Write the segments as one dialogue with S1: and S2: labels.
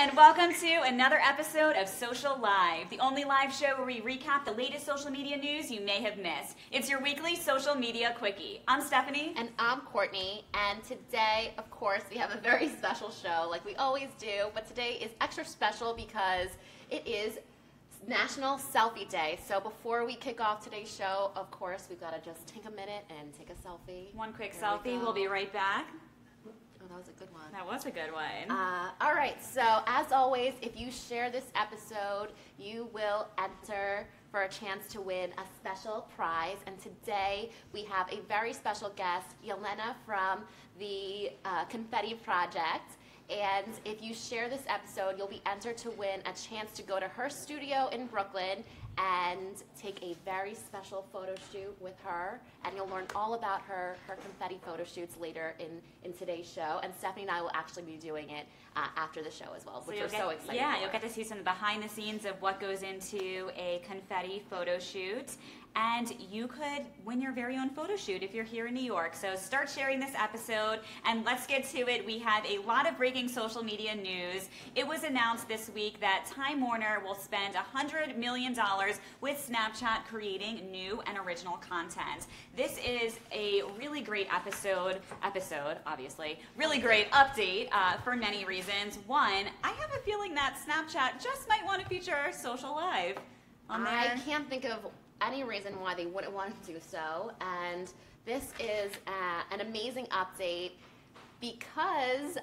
S1: and welcome to another episode of Social Live, the only live show where we recap the latest social media news you may have missed. It's your weekly social media quickie. I'm Stephanie.
S2: And I'm Courtney, and today, of course, we have a very special show like we always do, but today is extra special because it is National Selfie Day. So before we kick off today's show, of course, we've got to just take a minute and take a selfie.
S1: One quick selfie. We'll be right back.
S2: Oh, that was a good one.
S1: That was a good one.
S2: All right, so as always, if you share this episode, you will enter for a chance to win a special prize. And today we have a very special guest, Yelena from the Confetti Project. And if you share this episode, you'll be entered to win a chance to go to her studio in Brooklyn and take a very special photo shoot with her. And you'll learn all about her confetti photo shoots later in today's show. And Stephanie and I will actually be doing it after the show as well, which we're so excited for.
S1: You'll get to see some behind the scenes of what goes into a confetti photo shoot. And you could win your very own photo shoot if you're here in New York. So start sharing this episode, and let's get to it. We have a lot of breaking social media news. It was announced this week that Time Warner will spend $100 million with Snapchat creating new and original content. This is a really great episode, obviously, really great update for many reasons. One, I have a feeling that Snapchat just might want to feature SocialLIVE on there.
S2: I can't think of any reason why they wouldn't want to do so, and this is an amazing update because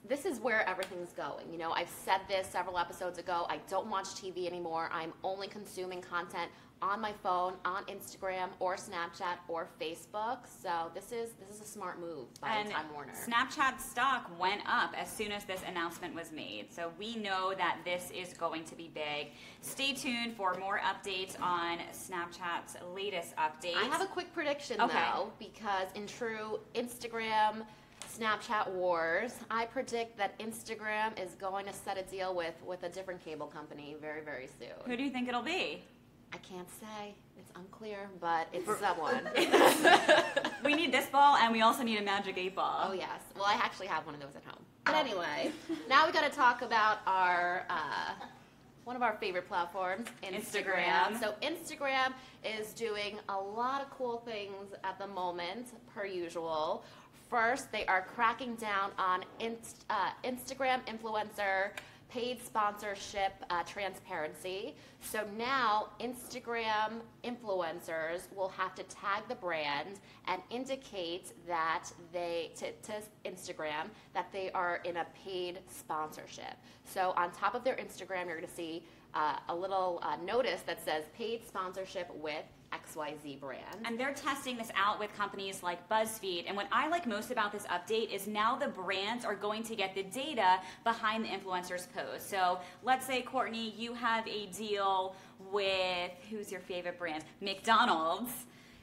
S2: this is where everything's going. You know, I've said this several episodes ago. I don't watch TV anymore. I'm only consuming content on my phone, on Instagram or Snapchat or Facebook. So this is a smart move by Time Warner.
S1: Snapchat stock went up as soon as this announcement was made. So we know that this is going to be big. Stay tuned for more updates on Snapchat's latest updates.
S2: I have a quick prediction though, because in true Instagram Snapchat wars, I predict that Instagram is going to set a deal with a different cable company very, very soon.
S1: Who do you think it'll be?
S2: I can't say. It's unclear, but it's someone.
S1: We need this ball, and we also need a magic 8-ball.
S2: Oh, yes. Well, I actually have one of those at home. But anyway, now we got to talk about our one of our favorite platforms, Instagram. So Instagram is doing a lot of cool things at the moment, per usual. First, they are cracking down on Instagram influencer paid sponsorship transparency. So now Instagram influencers will have to tag the brand and indicate that to Instagram that they are in a paid sponsorship. So on top of their Instagram, you're going to see a little notice that says paid sponsorship with XYZ brand.
S1: And they're testing this out with companies like BuzzFeed. And what I like most about this update is now the brands are going to get the data behind the influencer's post. So let's say, Courtney, you have a deal with, who's your favorite brand? McDonald's.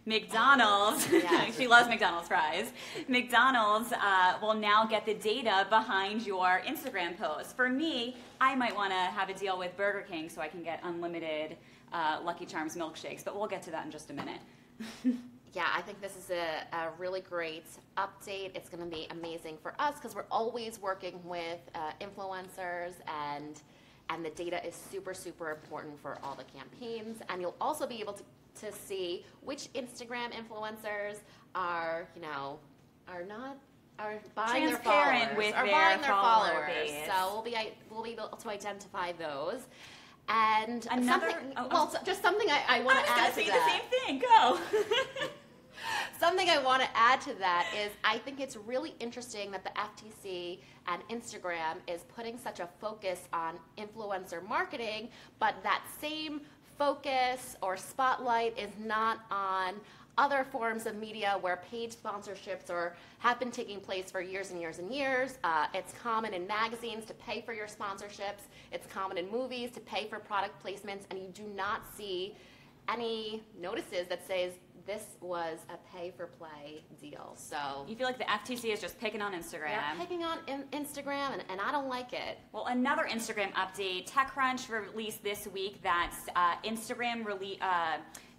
S2: Yes.
S1: She loves McDonald's fries. McDonald's will now get the data behind your Instagram post. For me, I might want to have a deal with Burger King so I can get unlimited Lucky Charms milkshakes, but we'll get to that in just a minute.
S2: Yeah, I think this is a really great update. It's going to be amazing for us because we're always working with influencers, and the data is super, super important for all the campaigns. And you'll also be able to see which Instagram influencers are buying their followers,
S1: with
S2: are
S1: their
S2: buying their
S1: follower
S2: followers.
S1: base.
S2: So we'll be able to identify those. And just something I want to add to that.
S1: I was going to say the same thing. Go.
S2: Something I want to add to that is I think it's really interesting that the FTC and Instagram is putting such a focus on influencer marketing, but that same focus or spotlight is not on other forms of media where paid sponsorships have been taking place for years and years and years. It's common in magazines to pay for your sponsorships. It's common in movies to pay for product placements, and you do not see any notices that says this was a pay-for-play deal. So
S1: you feel like the FTC is just picking on Instagram.
S2: They're picking on Instagram, and I don't like it.
S1: Well, another Instagram update. TechCrunch released this week that Instagram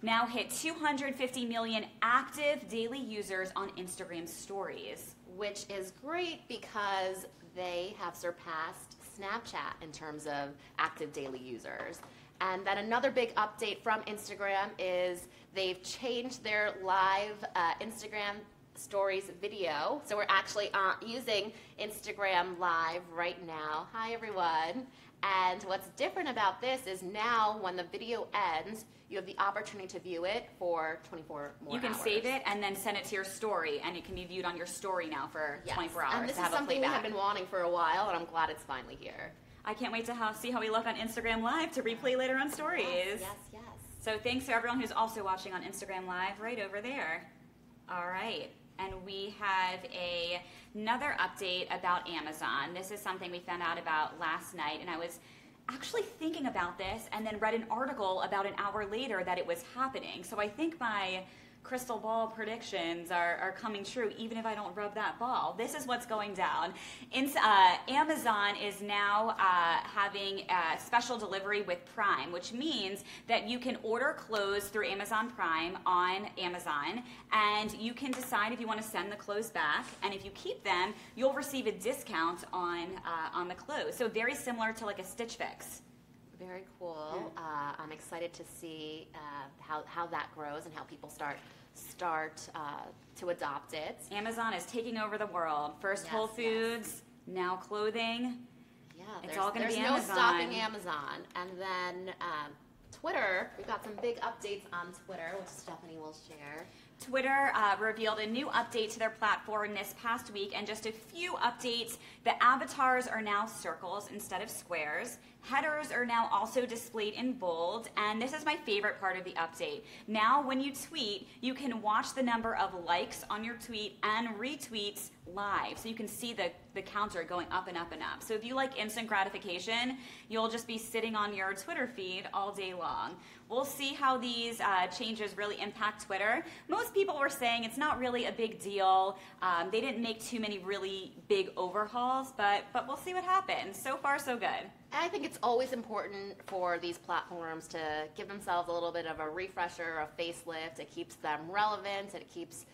S1: now hit 250 million active daily users on Instagram stories.
S2: Which is great because they have surpassed Snapchat in terms of active daily users. And then another big update from Instagram is they've changed their live Instagram stories video. So we're actually using Instagram Live right now. Hi, everyone. And what's different about this is now when the video ends, you have the opportunity to view it for 24 more hours.
S1: You can save it and then send it to your story, and it can be viewed on your story now for 24 hours.
S2: And this is something we have been wanting for a while, and I'm glad it's finally here.
S1: I can't wait to see how we look on Instagram Live to replay later on stories.
S2: Yes.
S1: So thanks to everyone who's also watching on Instagram Live right over there. All right. And we have another update about Amazon. This is something we found out about last night, and I was actually thinking about this and then read an article about an hour later that it was happening. So I think my crystal ball predictions are coming true, even if I don't rub that ball. This is what's going down. Amazon is now having a special delivery with Prime, which means that you can order clothes through Amazon Prime on Amazon, and you can decide if you want to send the clothes back, and if you keep them, you'll receive a discount on the clothes. So very similar to like a Stitch Fix.
S2: Very cool. I'm excited to see how that grows and how people start to adopt it.
S1: Amazon is taking over the world. First Whole Foods, now clothing.
S2: Yeah,
S1: it's all going to be Amazon.
S2: There's no stopping Amazon. And then Twitter, we've got some big updates on Twitter, which Stephanie will share.
S1: Twitter revealed a new update to their platform this past week, and just a few updates. The avatars are now circles instead of squares. Headers are now also displayed in bold, and this is my favorite part of the update. Now when you tweet, you can watch the number of likes on your tweet and retweets live, so you can see the counter going up and up and up. So if you like instant gratification, you'll just be sitting on your Twitter feed all day long. We'll see how these changes really impact Twitter. Most people were saying it's not really a big deal. They didn't make too many really big overhauls, but we'll see what happens. So far, so good.
S2: I think it's always important for these platforms to give themselves a little bit of a refresher, a facelift. It keeps them relevant. It keeps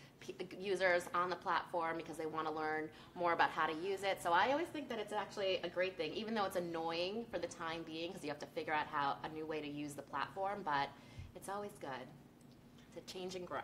S2: users on the platform because they want to learn more about how to use it. So I always think that it's actually a great thing, even though it's annoying for the time being because you have to figure out a new way to use the platform, but it's always good to change and grow.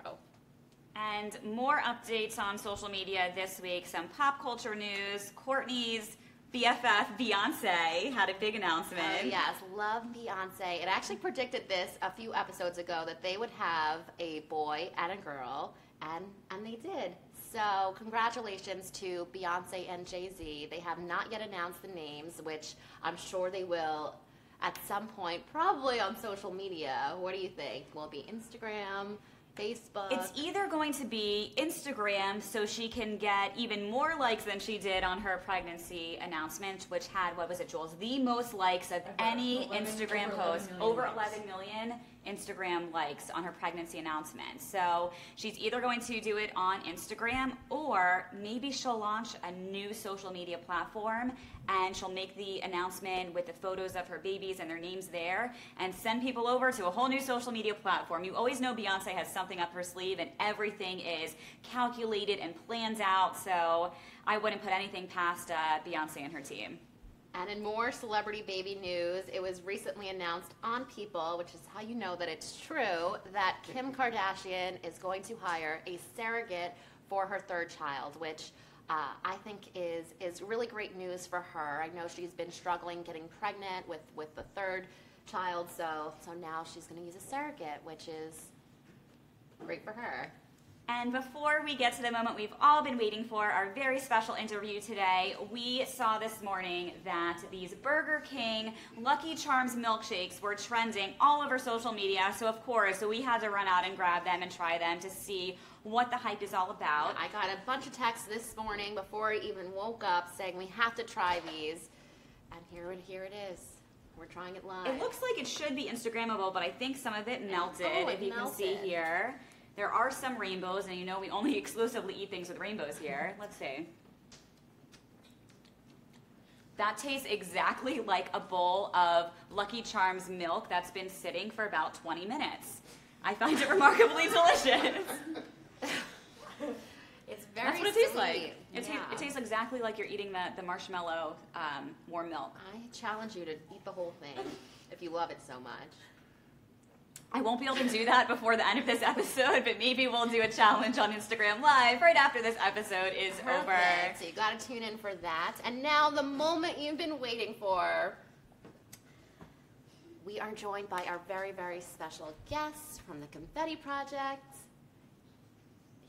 S1: And more updates on social media this week, some pop culture news. Courtney's BFF, Beyonce, had a big announcement.
S2: Oh, yes, love Beyonce. It actually predicted this a few episodes ago that they would have a boy and a girl, and they did. So congratulations to Beyonce and Jay-Z. They have not yet announced the names, which I'm sure they will at some point, probably on social media. What do you think? Will it be Instagram, Facebook?
S1: It's either going to be Instagram, so she can get even more likes than she did on her pregnancy announcement, which had, what was it, Jules? The most likes of any Instagram post. Over 11 million Instagram likes on her pregnancy announcement. So she's either going to do it on Instagram, or maybe she'll launch a new social media platform and she'll make the announcement with the photos of her babies and their names there and send people over to a whole new social media platform. You always know Beyonce has something up her sleeve and everything is calculated and planned out, so I wouldn't put anything past Beyonce and her team.
S2: And in more celebrity baby news, it was recently announced on People, which is how you know that it's true, that Kim Kardashian is going to hire a surrogate for her third child, which I think is really great news for her. I know she's been struggling getting pregnant with the third child, so now she's going to use a surrogate, which is great for her.
S1: And before we get to the moment we've all been waiting for, our very special interview today, we saw this morning that these Burger King Lucky Charms milkshakes were trending all over social media. So of course, we had to run out and grab them and try them to see what the hype is all about.
S2: I got a bunch of texts this morning before I even woke up saying we have to try these. And here it is. We're trying it live.
S1: It looks like it should be Instagrammable, but I think some of it melted, if you can see here. There are some rainbows, and you know we only exclusively eat things with rainbows here. Let's see. That tastes exactly like a bowl of Lucky Charms milk that's been sitting for about 20 minutes. I find it remarkably delicious.
S2: It's very
S1: That's what it tastes like. It tastes exactly like you're eating the marshmallow warm milk.
S2: I challenge you to eat the whole thing if you love it so much.
S1: I won't be able to do that before the end of this episode, but maybe we'll do a challenge on Instagram Live right after this episode is over.
S2: So you got to tune in for that. And now the moment you've been waiting for. We are joined by our very, very special guest from the Confetti Project.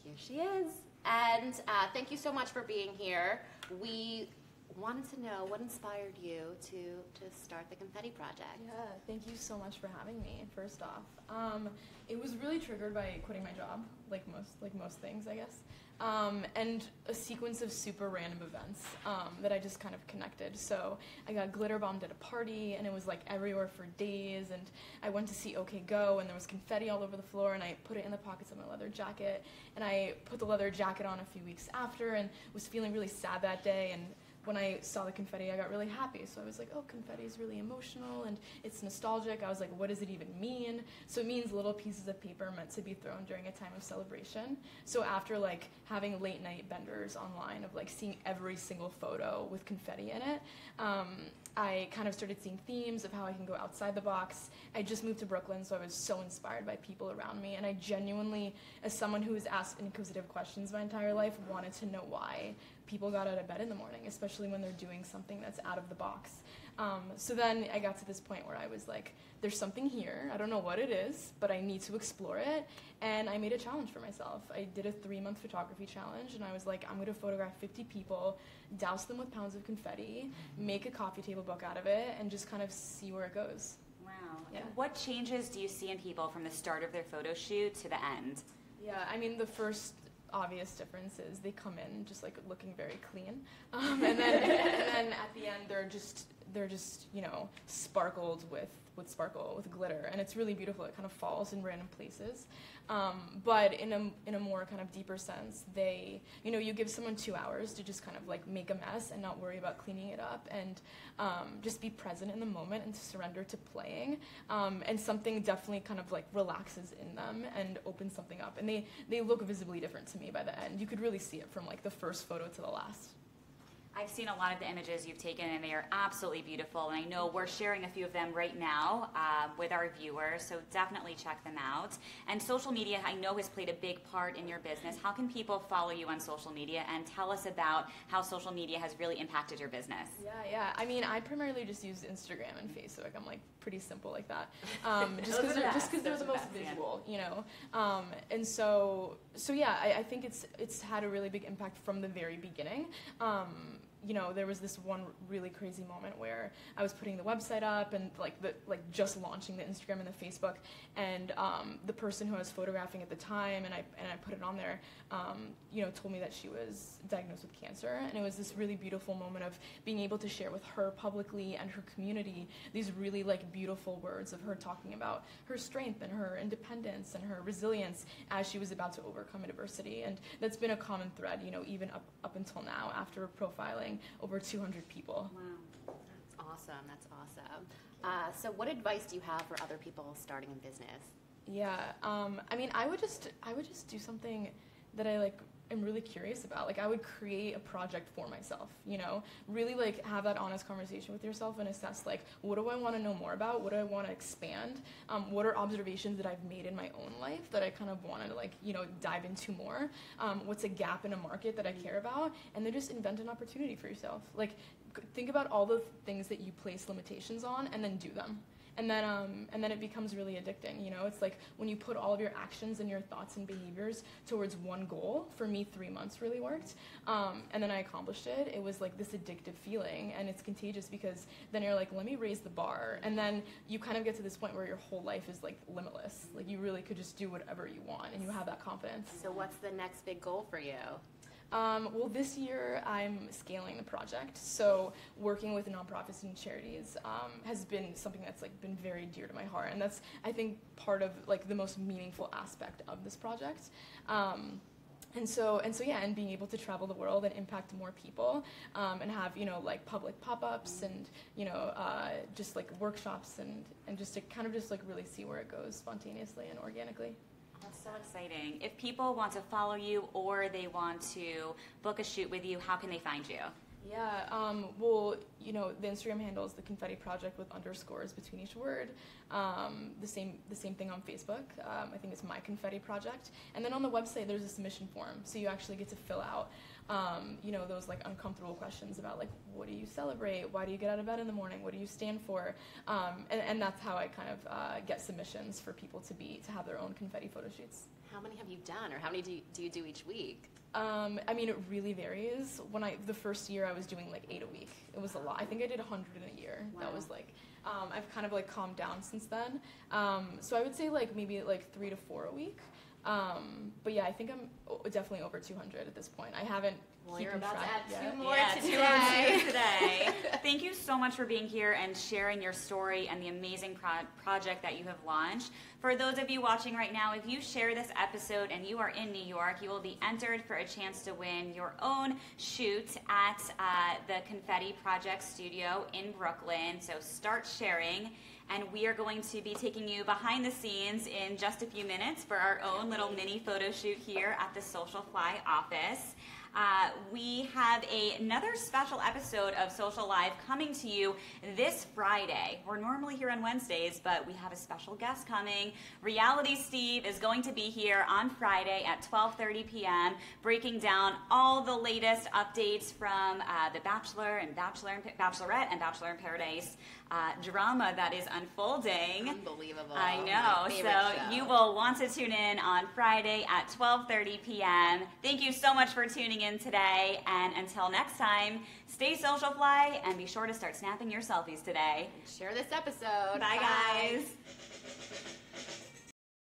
S2: Here she is. And thank you so much for being here. We wanted to know what inspired you to start the Confetti Project.
S3: Yeah, thank you so much for having me, first off. It was really triggered by quitting my job, like most things, I guess. And a sequence of super random events that I just kind of connected. So I got glitter bombed at a party, and it was like everywhere for days, and I went to see OK Go, and there was confetti all over the floor, and I put it in the pockets of my leather jacket, and I put the leather jacket on a few weeks after and was feeling really sad that day, and when I saw the confetti, I got really happy. So I was like, oh, confetti is really emotional and it's nostalgic. I was like, what does it even mean? So it means little pieces of paper meant to be thrown during a time of celebration. So after like having late night benders online of like seeing every single photo with confetti in it, I kind of started seeing themes of how I can go outside the box. I just moved to Brooklyn, so I was so inspired by people around me. And I genuinely, as someone who has asked inquisitive questions my entire life, wanted to know why people got out of bed in the morning, especially when they're doing something that's out of the box. So then I got to this point where I was like, there's something here. I don't know what it is, but I need to explore it. And I made a challenge for myself. I did a 3-month photography challenge, and I was like, I'm going to photograph 50 people, douse them with pounds of confetti, make a coffee table book out of it, and just kind of see where it goes.
S1: Wow.
S3: Yeah.
S1: What changes do you see in people from the start of their photo shoot to the end?
S3: Yeah, I mean, the first obvious difference is they come in just like looking very clean, and then at the end they're just sparkled with glitter, and it's really beautiful. It kind of falls in random places, but in a more kind of deeper sense, you give someone 2 hours to just kind of like make a mess and not worry about cleaning it up, and just be present in the moment and to surrender to playing, and something definitely kind of like relaxes in them and opens something up, and they look visibly different to me by the end. You could really see it from like the first photo to the last.
S1: I've seen a lot of the images you've taken, and they are absolutely beautiful. And I know we're sharing a few of them right now with our viewers, so definitely check them out. And social media, I know, has played a big part in your business. How can people follow you on social media, and tell us about how social media has really impacted your business?
S3: Yeah. I mean, I primarily just use Instagram and Facebook. I'm like pretty simple like that, just because they're the most visual, you know. And so yeah, I think it's had a really big impact from the very beginning. There was this one really crazy moment where I was putting the website up and just launching the Instagram and the Facebook, and the person who I was photographing at the time, and I put it on there, told me that she was diagnosed with cancer, and it was this really beautiful moment of being able to share with her publicly and her community these really like beautiful words of her talking about her strength and her independence and her resilience as she was about to overcome adversity, and that's been a common thread, even up until now after profiling over 200 people.
S1: Wow.
S2: That's awesome. So what advice do you have for other people starting in business?
S3: Yeah, I mean, I would just do something that I am really curious about. Like, I would create a project for myself, really have that honest conversation with yourself and assess what do I want to know more about? What do I want to expand? What are observations that I've made in my own life that I kind of want to dive into more? What's a gap in a market that I care about? And then just invent an opportunity for yourself. Think about all the things that you place limitations on and then do them. And then it becomes really addicting, It's like when you put all of your actions and your thoughts and behaviors towards one goal. For me, 3 months really worked. And then I accomplished it. It was like this addictive feeling, and it's contagious because then you're like, let me raise the bar. And then you kind of get to this point where your whole life is limitless. You really could just do whatever you want, and you have that confidence.
S2: So what's the next big goal for you?
S3: Well, this year I'm scaling the project, so working with nonprofits and charities has been something that's been very dear to my heart, and that's, I think, part of the most meaningful aspect of this project. And so yeah, and being able to travel the world and impact more people, and have public pop-ups and just workshops and just to kind of just really see where it goes spontaneously and organically.
S1: That's so exciting. If people want to follow you or they want to book a shoot with you, how can they find you?
S3: Yeah, well, you know, the Instagram handle is the Confetti Project with underscores between each word. The same thing on Facebook. I think it's My Confetti Project. And then on the website, there's a submission form, so you actually get to fill out, you know, those like uncomfortable questions about like, what do you celebrate? Why do you get out of bed in the morning? What do you stand for? And that's how I kind of get submissions for people to have their own confetti photo shoots.
S2: How many have you done, or how many do you do each week?
S3: I mean, it really varies. The first year I was doing like 8 a week. It was a lot. I think I did 100 in a year.
S1: Wow.
S3: That was like, I've kind of like calmed down since then. So I would say like maybe like 3 to 4 a week. But yeah, I think I'm definitely over 200 at this point. I haven't.
S2: Well, you're
S3: keeping
S2: about to
S3: track
S2: add
S3: yet.
S2: 2 more
S1: Yeah,
S2: today.
S1: today. Thank you so much for being here and sharing your story and the amazing project that you have launched. For those of you watching right now, if you share this episode and you are in New York, you will be entered for a chance to win your own shoot at the Confetti Project studio in Brooklyn. So start sharing. And we are going to be taking you behind the scenes in just a few minutes for our own little mini photo shoot here at the Socialfly office. We have another special episode of Social Live coming to you this Friday. We're normally here on Wednesdays, but we have a special guest coming. Reality Steve is going to be here on Friday at 12:30 p.m., breaking down all the latest updates from the Bachelor and Bachelorette and Bachelor in Paradise drama that is unfolding.
S2: Unbelievable.
S1: I know.
S2: My favorite
S1: So
S2: show.
S1: you will want to tune in on Friday at 12:30 p.m. Thank you so much for tuning in today. And until next time, stay Socialfly and be sure to start snapping your selfies today.
S2: Share this episode.
S1: Bye, guys.